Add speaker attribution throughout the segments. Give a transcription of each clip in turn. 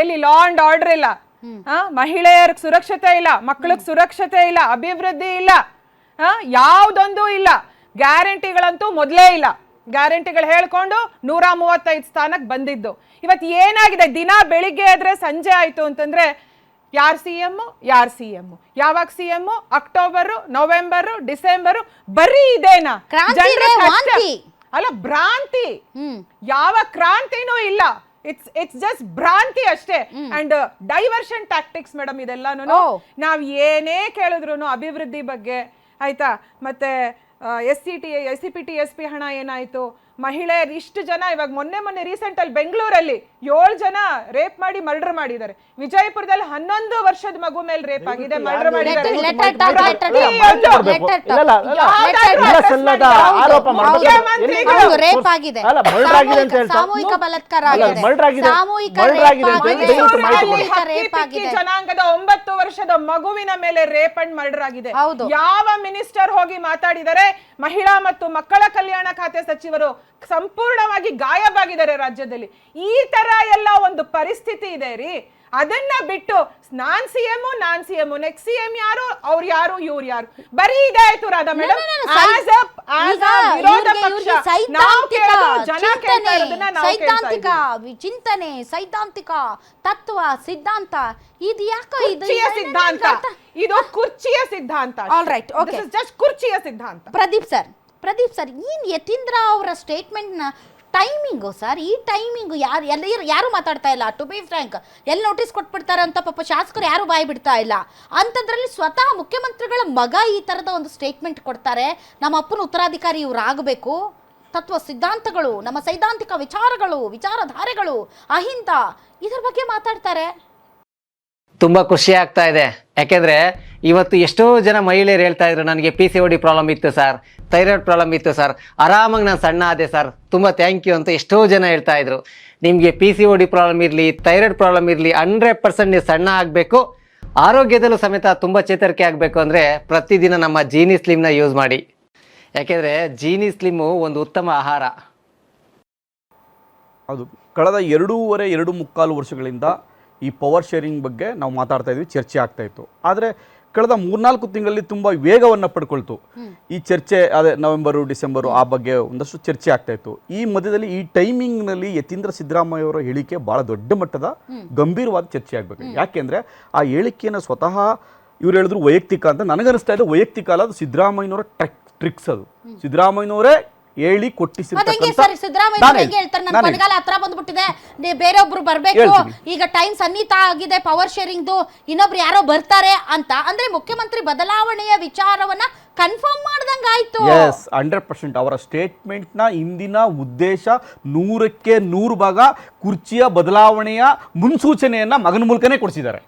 Speaker 1: ಎಲ್ಲಿ law and order ಇಲ್ಲ, ಮಹಿಳೆಯರಿಗೆ ಸುರಕ್ಷತೆ ಇಲ್ಲ, ಮಕ್ಕಳಿಗೆ ಸುರಕ್ಷತೆ ಇಲ್ಲ, ಅಭಿವೃದ್ಧಿ ಇಲ್ಲ, ಯಾವ್ದೊಂದು ಇಲ್ಲ. ಗ್ಯಾರಂಟಿಗಳಂತೂ ಮೊದಲೇ ಇಲ್ಲ. ಗ್ಯಾರಂಟಿಗಳು ಹೇಳ್ಕೊಂಡು 135 ಸ್ಥಾನಕ್ಕೆ ಬಂದಿದ್ದು. ಇವತ್ತು ಏನಾಗಿದೆ, ದಿನ ಬೆಳಿಗ್ಗೆ ಆದ್ರೆ ಸಂಜೆ ಆಯ್ತು ಅಂತಂದ್ರೆ ಯಾರ್ ಸಿಎಂ, ಯಾವಾಗ ಸಿಎಂ, ಅಕ್ಟೋಬರ್, ನವೆಂಬರ್, ಡಿಸೆಂಬರ್, ಬರೀ ಇದೇನಾ? ಅಲ್ಲ, ಭ್ರಾಂತಿ. ಯಾವ ಕ್ರಾಂತಿನೂ ಇಲ್ಲ. ಇಟ್ಸ್ ಜಸ್ಟ್ ಭ್ರಾಂತಿ ಅಷ್ಟೇ. ಅಂಡ್ ಡೈವರ್ಷನ್ ಟ್ಯಾಕ್ಟಿಕ್ಸ್ ಮೇಡಮ್ ಇದೆಲ್ಲಾನು. ನಾವ್ ಏನೇ ಕೇಳಿದ್ರು ಅಭಿವೃದ್ಧಿ ಬಗ್ಗೆ ಆಯ್ತಾ, ಮತ್ತೆ SCPT ಹಣ ಏನಾಯ್ತು, ಮಹಿಳೆಯರು ಇಷ್ಟು ಜನ, ಇವಾಗ ಮೊನ್ನೆ ರೀಸೆಂಟ್ ಅಲ್ಲಿ ಬೆಂಗಳೂರಲ್ಲಿ 7 ಜನ ರೇಪ್ ಮಾಡಿ ಮರ್ಡರ್ ಮಾಡಿದ್ದಾರೆ. ವಿಜಯಪುರದಲ್ಲಿ 11 ವರ್ಷದ ಮಗು ಮೇಲೆ ರೇಪ್ ಆಗಿದೆ, ಮರ್ಡರ್ ಮಾಡಿದ್ದಾರೆ. ಜನಾಂಗದ 9 ವರ್ಷದ ಮಗುವಿನ ಮೇಲೆ ರೇಪ್ ಅಂಡ್ ಮರ್ಡರ್ ಆಗಿದೆ. ಯಾವ ಮಿನಿಸ್ಟರ್ ಹೋಗಿ ಮಾತಾಡಿದರೆ? ಮಹಿಳಾ ಮತ್ತು ಮಕ್ಕಳ ಕಲ್ಯಾಣ ಖಾತೆ ಸಚಿವರು ಸಂಪೂರ್ಣವಾಗಿ ಗಾಯಬಾಗಿದ್ದಾರೆ ರಾಜ್ಯದಲ್ಲಿ. ಈ ತರ ಎಲ್ಲ ಒಂದು ಪರಿಸ್ಥಿತಿ ಇದೆ ರೀ. ಅದನ್ನ ಬಿಟ್ಟು ನಾನ್ ಸಿಎಂ ನೆಕ್ಸ್ಟ್ ಸಿಎಂ ಯಾರು, ಅವ್ರು ಯಾರು, ಇವ್ರು ಯಾರು, ಬರೀ ಇದೆ ಆಯ್ತು ರಾಧಾ ಮೇಡಮ್.
Speaker 2: ಸೈದ್ಧಾಂತಿಕ ಚಿಂತನೆ, ಸೈದ್ಧಾಂತಿಕ ತತ್ವ ಸಿದ್ಧಾಂತ, ಇದು ಯಾಕೋ
Speaker 1: ಸಿದ್ಧಾಂತ, ಇದು ಕುರ್ಚಿಯ ಸಿದ್ಧಾಂತ.
Speaker 2: ಆಲ್ರೈಟ್, ಓಕೆ,
Speaker 1: ಜಸ್ಟ್ ಕುರ್ಚಿಯ ಸಿದ್ಧಾಂತ.
Speaker 2: ಪ್ರದೀಪ್ ಸರ್, ಏನ್ ಯತೀಂದ್ರ ಅವರ ಸ್ಟೇಟ್ಮೆಂಟ್ ನ ಟೈಮಿಂಗು ಸರ್, ಈ ಟೈಮಿಂಗು ಯಾರು ಮಾತಾಡ್ತಾ ಇಲ್ಲ. ಟು ಬಿ ಫ್ರ್ಯಾಂಕ್, ಎಲ್ಲಿ ನೋಟಿಸ್ ಕೊಟ್ಬಿಡ್ತಾರೆ ಅಂತ ಪಾಪ ಶಾಸಕರು ಯಾರು ಬಾಯಿ ಬಿಡ್ತಾ ಇಲ್ಲ. ಅಂಥದ್ರಲ್ಲಿ ಸ್ವತಃ ಮುಖ್ಯಮಂತ್ರಿಗಳ ಮಗ ಈ ತರದ ಒಂದು ಸ್ಟೇಟ್ಮೆಂಟ್ ಕೊಡ್ತಾರೆ. ನಮ್ಮ ಅಪ್ಪನ ಉತ್ತರಾಧಿಕಾರಿ ಇವ್ರು ಆಗಬೇಕು, ತತ್ವ ಸಿದ್ಧಾಂತಗಳು, ನಮ್ಮ ಸೈದ್ಧಾಂತಿಕ ವಿಚಾರಗಳು, ವಿಚಾರಧಾರೆಗಳು, ಅಹಿಂದ, ಇದ್ರ ಬಗ್ಗೆ ಮಾತಾಡ್ತಾರೆ.
Speaker 3: ತುಂಬ ಖುಷಿ ಆಗ್ತಾ ಇದೆ. ಯಾಕೆಂದರೆ ಇವತ್ತು ಎಷ್ಟೋ ಜನ ಮಹಿಳೆಯರು ಹೇಳ್ತಾ ಇದ್ರು, ನನಗೆ PCOD ಪ್ರಾಬ್ಲಮ್ ಇತ್ತು ಸರ್, ಥೈರಾಯ್ಡ್ ಪ್ರಾಬ್ಲಮ್ ಇತ್ತು ಸರ್, ಆರಾಮಾಗಿ ನಾನು ಸಣ್ಣ ಆದೆ ಸರ್, ತುಂಬ ಥ್ಯಾಂಕ್ ಯು ಅಂತ ಎಷ್ಟೋ ಜನ ಹೇಳ್ತಾ ಇದ್ರು. ನಿಮಗೆ PCOD ಪ್ರಾಬ್ಲಮ್ ಇರಲಿ, ಥೈರಾಯ್ಡ್ ಪ್ರಾಬ್ಲಮ್ ಇರಲಿ, 100% ನೀವು ಸಣ್ಣ ಆಗಬೇಕು, ಆರೋಗ್ಯದಲ್ಲೂ ಸಮೇತ ತುಂಬ ಚೇತರಿಕೆ ಆಗಬೇಕು ಅಂದರೆ ಪ್ರತಿದಿನ ನಮ್ಮ ಜೀನಿ ಸ್ಲಿಮ್ನ ಯೂಸ್ ಮಾಡಿ. ಯಾಕೆಂದರೆ ಜೀನಿ ಸ್ಲಿಮ್ಮು ಒಂದು ಉತ್ತಮ ಆಹಾರ.
Speaker 4: ಹೌದು, ಕಳೆದ 2.25 ವರ್ಷಗಳಿಂದ ಈ ಪವರ್ ಶೇರಿಂಗ್ ಬಗ್ಗೆ ನಾವು ಮಾತಾಡ್ತಾ ಇದ್ವಿ, ಚರ್ಚೆ ಆಗ್ತಾ ಇತ್ತು. ಆದರೆ ಕಳೆದ 3-4 ತಿಂಗಳಲ್ಲಿ ತುಂಬ ವೇಗವನ್ನು ಪಡ್ಕೊಳ್ತು ಈ ಚರ್ಚೆ. ಅದೇ ನವೆಂಬರು, ಡಿಸೆಂಬರು ಆ ಬಗ್ಗೆ ಒಂದಷ್ಟು ಚರ್ಚೆ ಆಗ್ತಾ ಇತ್ತು. ಈ ಮಧ್ಯದಲ್ಲಿ ಈ ಟೈಮಿಂಗ್ನಲ್ಲಿ ಯತೀಂದ್ರ ಸಿದ್ದರಾಮಯ್ಯ ಅವರ ಹೇಳಿಕೆ ಭಾಳ ದೊಡ್ಡ ಮಟ್ಟದ ಗಂಭೀರವಾದ ಚರ್ಚೆ ಆಗಬೇಕು. ಯಾಕೆಂದರೆ ಆ ಹೇಳಿಕೆಯನ್ನು ಸ್ವತಃ ಇವ್ರು ಹೇಳಿದ್ರು ವೈಯಕ್ತಿಕ ಅಂತ. ನನಗನ್ನಿಸ್ತಾ ಇದೆ ವೈಯಕ್ತಿಕ ಅಲ್ಲ, ಅದು ಸಿದ್ದರಾಮಯ್ಯನವರ ಟ್ರಿಕ್ಸ್. ಅದು ಸಿದ್ದರಾಮಯ್ಯನವರೇ ಹೇಳಿ
Speaker 2: ಹತ್ರ ಬಂದ್ಬಿಟ್ಟಿದೆ, ಬೇರೊಬ್ರು ಬರ್ಬೇಕು, ಈಗ ಟೈಮ್ ಸನ್ನಿಹಿತ ಆಗಿದೆ ಪವರ್ ಶೇರಿಂಗ್, ಇನ್ನೊಬ್ರು ಯಾರೋ ಬರ್ತಾರೆ ಅಂತ ಅಂದ್ರೆ ಮುಖ್ಯಮಂತ್ರಿ ಬದಲಾವಣೆಯ ವಿಚಾರವನ್ನ ಕನ್ಫರ್ಮ್ ಮಾಡ್ದಂಗಾಯ್ತು.
Speaker 4: 100% ಅವರ ಸ್ಟೇಟ್ಮೆಂಟ್ ನ ಹಿಂದಿನ ಉದ್ದೇಶ 100ಕ್ಕೆ 100 ಕುರ್ಚಿಯ ಬದಲಾವಣೆಯ ಮುನ್ಸೂಚನೆಯನ್ನ ಮಗನ ಮೂಲಕನೇ ಕೊಡಿಸಿದ್ದಾರೆ.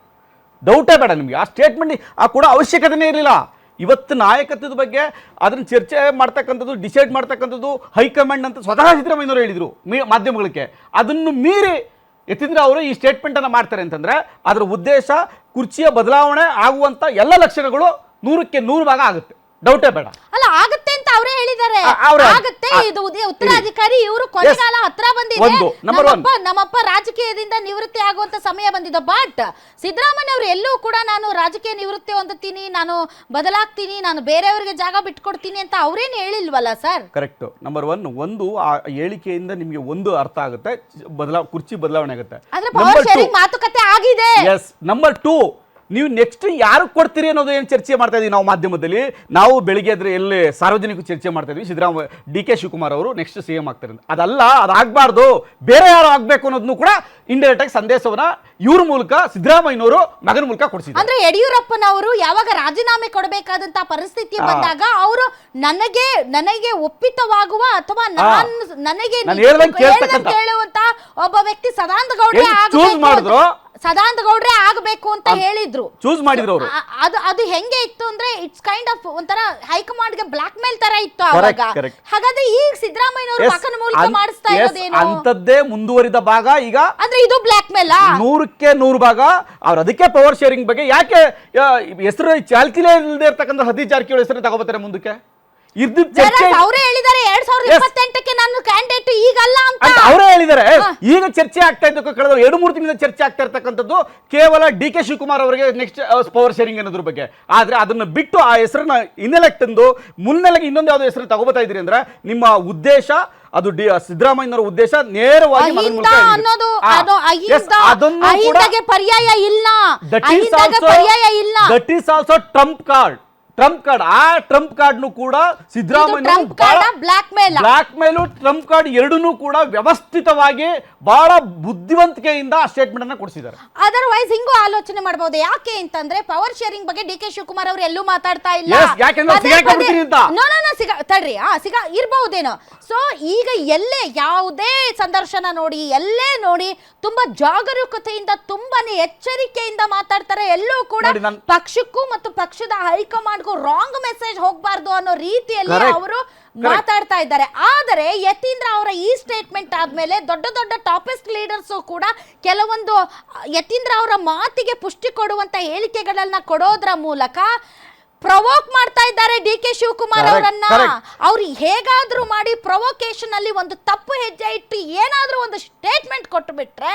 Speaker 4: ಡೌಟೇ ಬೇಡ ನಿಮಗೆ. ಆ ಸ್ಟೇಟ್ಮೆಂಟ್ ಕೂಡ ಅವಶ್ಯಕತೆನೇ ಇರಲಿಲ್ಲ. ಇವತ್ತು ನಾಯಕತ್ವದ ಬಗ್ಗೆ ಅದನ್ನು ಚರ್ಚೆ ಮಾಡ್ತಕ್ಕಂಥದ್ದು, ಡಿಸೈಡ್ ಮಾಡ್ತಕ್ಕಂಥದ್ದು ಹೈಕಮಾಂಡ್ ಅಂತ ಸ್ವತಃ ಸಿದ್ದರಾಮಯ್ಯನವರು ಹೇಳಿದರು ಮಾಧ್ಯಮಗಳಿಗೆ. ಅದನ್ನು ಮೀರಿ ಯತೀಂದ್ರ ಅವರು ಈ ಸ್ಟೇಟ್ಮೆಂಟನ್ನು ಮಾಡ್ತಾರೆ ಅಂತಂದರೆ ಅದರ ಉದ್ದೇಶ ಕುರ್ಚಿಯ ಬದಲಾವಣೆ ಆಗುವಂಥ ಎಲ್ಲ ಲಕ್ಷಣಗಳು 100ಕ್ಕೆ 100 ಆಗುತ್ತೆ. ಡೌಟೇ ಬೇಡ.
Speaker 2: ಅಲ್ಲ, ಆಗುತ್ತೆ ಅಂತ ಅವರೇ ಹೇಳಿದ್ದಾರೆ. ಆಗುತ್ತೆ, ಇದು ಉತ್ತರಾಧಿಕಾರಿ ಇವರು ಕೊನೆಗಾಲ ಹತ್ರ ಬಂದಿದೆ. ನಮ್ಮಪ್ಪ ರಾಜಕೀಯದಿಂದ ನಿವೃತ್ತಿ ಆಗುವಂತ ಸಮಯ ಬಂದಿದೆ. ಬಟ್ ಸಿದ್ದರಾಮಯ್ಯ ಅವರು ಎಲ್ಲೂ ಕೂಡ ನಾನು ರಾಜಕೀಯ ನಿವೃತ್ತಿ ಹೊಂದುತ್ತೀನಿ, ನಾನು ಬದಲಾಗ್ತೀನಿ, ನಾನು ಬೇರೆಯವರಿಗೆ ಜಾಗ ಬಿಟ್ಕೊಡ್ತೀನಿ ಅಂತ ಅವರೇನು ಹೇಳಿಲ್ವಲ್ಲ ಸರ್?
Speaker 4: ಕರೆಕ್ಟ್. ನಂಬರ್ 1 ಒಂದು ಆ ಹೇಳಿಕೆಯಿಂದ ನಿಮಗೆ ಒಂದು ಅರ್ಥ ಆಗುತ್ತೆ, ಕುರ್ಚಿ ಬದಲಾವಣೆ ಆಗುತ್ತೆ.
Speaker 2: ಮಾತುಕತೆ ಆಗಿದೆ.
Speaker 4: ನಂಬರ್ 2, ನೀವು ನೆಕ್ಸ್ಟ್ ಯಾರು ಕೊಡ್ತೀರಿ ಅನ್ನೋದು ಏನು ಚರ್ಚೆ ಮಾಡ್ತಾ ಇದೀವಿ ನಾವು ಮಾಧ್ಯಮದಲ್ಲಿ. ನಾವು ಬೆಳಿಗ್ಗೆ ಆದರೆ ಎಲ್ಲಿ ಸಾರ್ವಜನಿಕ ಚರ್ಚೆ ಮಾಡ್ತಾ ಇದ್ವಿ, ಸಿದ್ದರಾಮಯ್ಯ DK ಶಿವಕುಮಾರ್ ಅವರು ನೆಕ್ಸ್ಟ್ CM ಆಗ್ತಾರೆ ಅಂತ. ಅದಲ್ಲ, ಅದಾಗಬಾರ್ದು, ಬೇರೆ ಯಾರು ಆಗಬೇಕು ಅನ್ನೋದನ್ನು ಕೂಡ ಇಂಡೈರೆಕ್ಟ್ ಆಗಿ ಸಂದೇಶವನ್ನ ಇವ್ರ ಮೂಲಕ ಸಿದ್ದರಾಮಯ್ಯನವರು ಮಗನ ಮೂಲಕ ಕೊಡಿಸಿದ್ರು.
Speaker 2: ಅಂದ್ರೆ ಯಡಿಯೂರಪ್ಪನವರು ಯಾವಾಗ ರಾಜೀನಾಮೆ ಕೊಡಬೇಕಾದಂತ ಪರಿಸ್ಥಿತಿ ಬಂದಾಗ ಅವರು ನನಗೆ ಒಪ್ಪಿತವಾಗುವ ಅಥವಾ ನನಗೆ ಕೇಳುವಂತ ಒಬ್ಬ ವ್ಯಕ್ತಿ ಸದಾನಂದ ಗೌಡ್ರೆ ಆಗಬೇಕು ಅಂತ ಹೇಳಿದ್ರು,
Speaker 4: ಚೂಸ್ ಮಾಡಿದ್ರು ಅವರು.
Speaker 2: ಅದು ಹೆಂಗೆ ಇತ್ತು ಅಂದ್ರೆ ಇಟ್ಸ್ ಕೈಂಡ್ ಆಫ್ ಒಂಥರ ಹೈಕಮಾಂಡ್ ಗೆ ಬ್ಲಾಕ್ ಮೇಲ್ ತರ ಇತ್ತು ಅವಾಗ. ಹಾಗಾದ್ರೆ ಈಗ ಸಿದ್ದರಾಮಯ್ಯನವರು ಮಕನ ಮೂಲಕ ಮಾಡಿಸ್ತಾ ಇರೋದೇನು?
Speaker 4: ಅಂತದ್ದೇ ಮುಂದುವರಿದ ಭಾಗ ಈಗ.
Speaker 2: ಅಂದ್ರೆ ಇದು ಬ್ಲಾಕ್ ಮೇಲ್
Speaker 4: 100ಕ್ಕೆ 100 ಅವ್ರು ಅದಕ್ಕೆ ಪವರ್ ಶೇರಿಂಗ್ ಬಗ್ಗೆ ಯಾಕೆ ಹೆಸರು ಚಾಲ್ತಿಲೇ ಇಲ್ಲದೆ ಇರ್ತಕ್ಕಂಥ ಸತೀಶ್ ಜಾರಕಿಹೊಳಿ ಹೆಸರು ತಗೋಬರ್ತಾರೆ ಮುಂದಕ್ಕೆ? ಇರ್ದಿದ್ದ ಚರ್ಚೆ
Speaker 2: ಅವರೇ ಹೇಳಿದ್ದಾರೆ 2028ಕ್ಕೆ ನಾನು ಕ್ಯಾಂಡಿಡೇಟ್ ಈಗಲ್ಲ ಅಂತ
Speaker 4: ಅವರೇ ಹೇಳಿದ್ದಾರೆ. ಈಗ ಚರ್ಚೆ ಆಗ್ತಾ ಇದ್ದಕ್ಕೆ ಕಳೆದ 2-3 ತಿಂಗಳಿಂದ ಚರ್ಚೆ ಆಗ್ತಾ ಇರ್ತಕ್ಕಂಥದ್ದು ಕೇವಲ ಡಿ ಕೆ ಶಿವಕುಮಾರ್ ಅವರಿಗೆ ನೆಕ್ಸ್ಟ್ ಪವರ್ ಶೇರಿಂಗ್ ಅನ್ನೋದ್ರ ಬಗ್ಗೆ. ಆದ್ರೆ ಅದನ್ನ ಬಿಟ್ಟು ಆ ಹೆಸರನ್ನ ಇನ್ನೆಲೆಗೆ ತಂದು ಮುನ್ನೆಲೆಗೆ ಇನ್ನೊಂದು ಯಾವ್ದು ಹೆಸರು ತಗೋತಾ ಇದ್ರಿ ಅಂದ್ರೆ ನಿಮ್ಮ ಉದ್ದೇಶ ಅದು ಸಿದ್ದರಾಮಯ್ಯನವರ ಉದ್ದೇಶ ನೇರವಾಗಿ
Speaker 2: ಪರ್ಯಾಯ ಇಲ್ಲ.
Speaker 4: That is also Trump card. ಆ ಟ್ರಂಪ್ ಕಾರ್ಡ್ ಕೂಡ ಸಿದ್ದರಾಮಯ್ಯ ಬ್ಲಾಕ್ ಮೇಲು ಟ್ರಂಪ್ ಕಾರ್ಡ್ ಎರಡನ್ನೂ ಕೂಡ ವ್ಯವಸ್ಥಿತವಾಗಿ ಬಹಳ ಬುದ್ಧಿವಂತಿಕೆಯಿಂದ ಆ ಸ್ಟೇಟ್ಮೆಂಟ್ ಅನ್ನ ಕೊಡಿಸಿದ್ದಾರೆ.
Speaker 2: ಅದರ್ವೈಸ್ ಹಿಂಗೂ ಆಲೋಚನೆ ಮಾಡಬಹುದು. ಯಾಕೆ ಅಂತಂದ್ರೆ ಪವರ್ ಶೇರಿಂಗ್ ಬಗ್ಗೆ ಡಿ ಕೆ ಶಿವಕುಮಾರ್ ಅವರು ಎಲ್ಲೂ ಮಾತಾಡ್ತಾ ಇಲ್ಲ. ತಡ್ರಿ ಇರ್ಬಹುದೇನೋ. ಸೊ ಈಗ ಎಲ್ಲೇ ಯಾವುದೇ ಸಂದರ್ಶನ ನೋಡಿ, ಎಲ್ಲೇ ನೋಡಿ ತುಂಬಾ ಜಾಗರೂಕತೆಯಿಂದ ತುಂಬಾನೇ ಎಚ್ಚರಿಕೆಯಿಂದ ಮಾತಾಡ್ತಾರೆ. ಎಲ್ಲೂ ಕೂಡ ಪಕ್ಷಕ್ಕೂ ಮತ್ತು ಪಕ್ಷದ ಹೈಕಮಾಂಡ್ಗೂ ರಾಂಗ್ ಮೆಸೇಜ್ ಹೋಗ್ಬಾರ್ದು ಅನ್ನೋ ರೀತಿಯಲ್ಲಿ ಅವರು ಮಾತಾಡ್ತಾ ಇದ್ದಾರೆ. ಆದರೆ ಯತೀಂದ್ರ ಅವರ ಈ ಸ್ಟೇಟ್ಮೆಂಟ್ ಆದ್ಮೇಲೆ ದೊಡ್ಡ ದೊಡ್ಡ ಟಾಪಿಸ್ಟ್ ಲೀಡರ್ಸ್ ಕೂಡ ಕೆಲವೊಂದು ಯತೀಂದ್ರ ಅವರ ಮಾತಿಗೆ ಪುಷ್ಟಿ ಕೊಡುವಂತ ಹೇಳಿಕೆಗಳನ್ನ ಕೊಡೋದ್ರ ಮೂಲಕ ಪ್ರವೋಕ್ ಮಾಡ್ತಾ ಇದ್ದಾರೆ ಡಿ ಕೆ ಶಿವಕುಮಾರ್ ಅವರನ್ನ. ಅವ್ರು ಹೇಗಾದ್ರೂ ಮಾಡಿ ಪ್ರವೋಕೇಶನ್ ಅಲ್ಲಿ ಒಂದು ತಪ್ಪು ಹೆಜ್ಜೆ ಇಟ್ಟು ಏನಾದ್ರೂ ಒಂದು ಸ್ಟೇಟ್ಮೆಂಟ್ ಕೊಟ್ಟು ಬಿಟ್ರೆ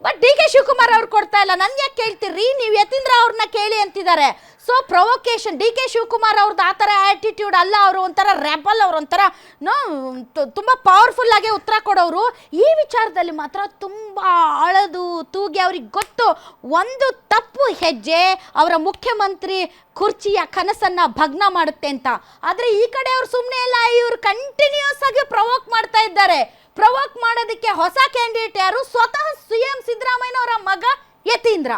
Speaker 2: ಬಟ್ ಡಿ ಕೆ ಶಿವಕುಮಾರ್ ಅವ್ರು ಕೊಡ್ತಾ ಇಲ್ಲ. ನನ್ ಯಾಕೆ ಕೇಳ್ತೀರಿ, ನೀವು ಯತೀಂದ್ರ ಅವ್ರನ್ನ ಕೇಳಿ ಅಂತಿದ್ದಾರೆ. ಸೊ ಪ್ರವೋಕೇಶನ್ ಡಿ ಕೆ ಶಿವಕುಮಾರ್ ಅವ್ರದ್ದು ಆ ಥರ ಆಟಿಟ್ಯೂಡ್ ಅಲ್ಲ. ಅವರು ಒಂಥರ ರೆಬಲ್, ಅವ್ರು ಒಂಥರ ತುಂಬಾ ಪವರ್ಫುಲ್ ಆಗಿ ಉತ್ತರ ಕೊಡೋರು. ಈ ವಿಚಾರದಲ್ಲಿ ಮಾತ್ರ ತುಂಬಾ ಅಳದು ತೂಗಿ ಅವ್ರಿಗೆ ಗೊತ್ತು ಒಂದು ತಪ್ಪು ಹೆಜ್ಜೆ ಅವರ ಮುಖ್ಯಮಂತ್ರಿ ಕುರ್ಚಿಯ ಕನಸನ್ನ ಭಗ್ನ ಮಾಡುತ್ತೆ ಅಂತ. ಆದ್ರೆ ಈ ಕಡೆ ಅವ್ರು ಸುಮ್ಮನೆ ಇಲ್ಲ, ಇವ್ರು ಕಂಟಿನ್ಯೂಸ್ ಆಗಿ ಪ್ರವೋಕ್ ಮಾಡ್ತಾ ಇದ್ದಾರೆ. ಪ್ರವೋಕ್ ಮಾಡೋದಕ್ಕೆ ಹೊಸ ಕ್ಯಾಂಡಿಡೇಟ್ ಯಾರು? ಸ್ವತಃ ಸಿಎಂ ಸಿದ್ದರಾಮಯ್ಯ ಅವರ ಮಗ ಯತೀಂದ್ರ.